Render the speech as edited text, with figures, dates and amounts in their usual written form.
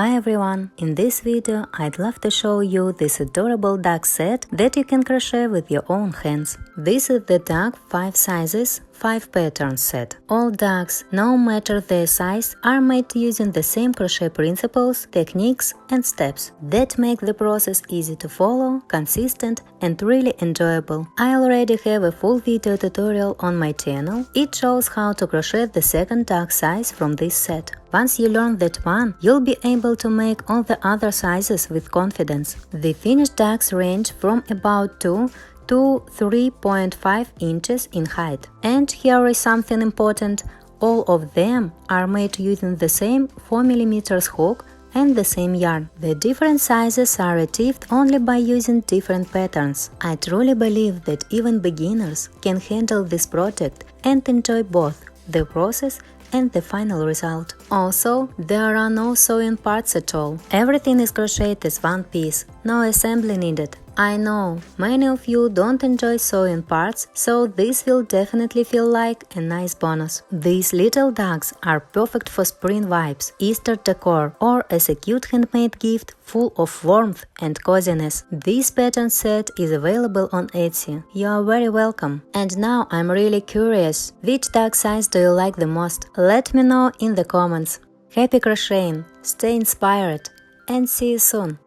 Hi everyone! In this video I'd love to show you this adorable duck set that you can crochet with your own hands. This is the duck 5 sizes, 5 patterns set. All ducks, no matter their size, are made using the same crochet principles, techniques and steps that make the process easy to follow, consistent and really enjoyable. I already have a full video tutorial on my channel. It shows how to crochet the second duck size from this set. Once you learn that one, you'll be able to make all the other sizes with confidence. The finished ducks range from about 2 to 3.5 inches in height. And here is something important, all of them are made using the same 4mm hook and the same yarn. The different sizes are achieved only by using different patterns. I truly believe that even beginners can handle this project and enjoy both the process and the final result. Also, there are no sewing parts at all. Everything is crocheted as one piece, no assembly needed. I know, many of you don't enjoy sewing parts, so this will definitely feel like a nice bonus. These little ducks are perfect for spring vibes, Easter decor, or as a cute handmade gift full of warmth and coziness. This pattern set is available on Etsy. You are very welcome. And now I'm really curious, which duck size do you like the most? Let me know in the comments. Happy crocheting, stay inspired, and see you soon!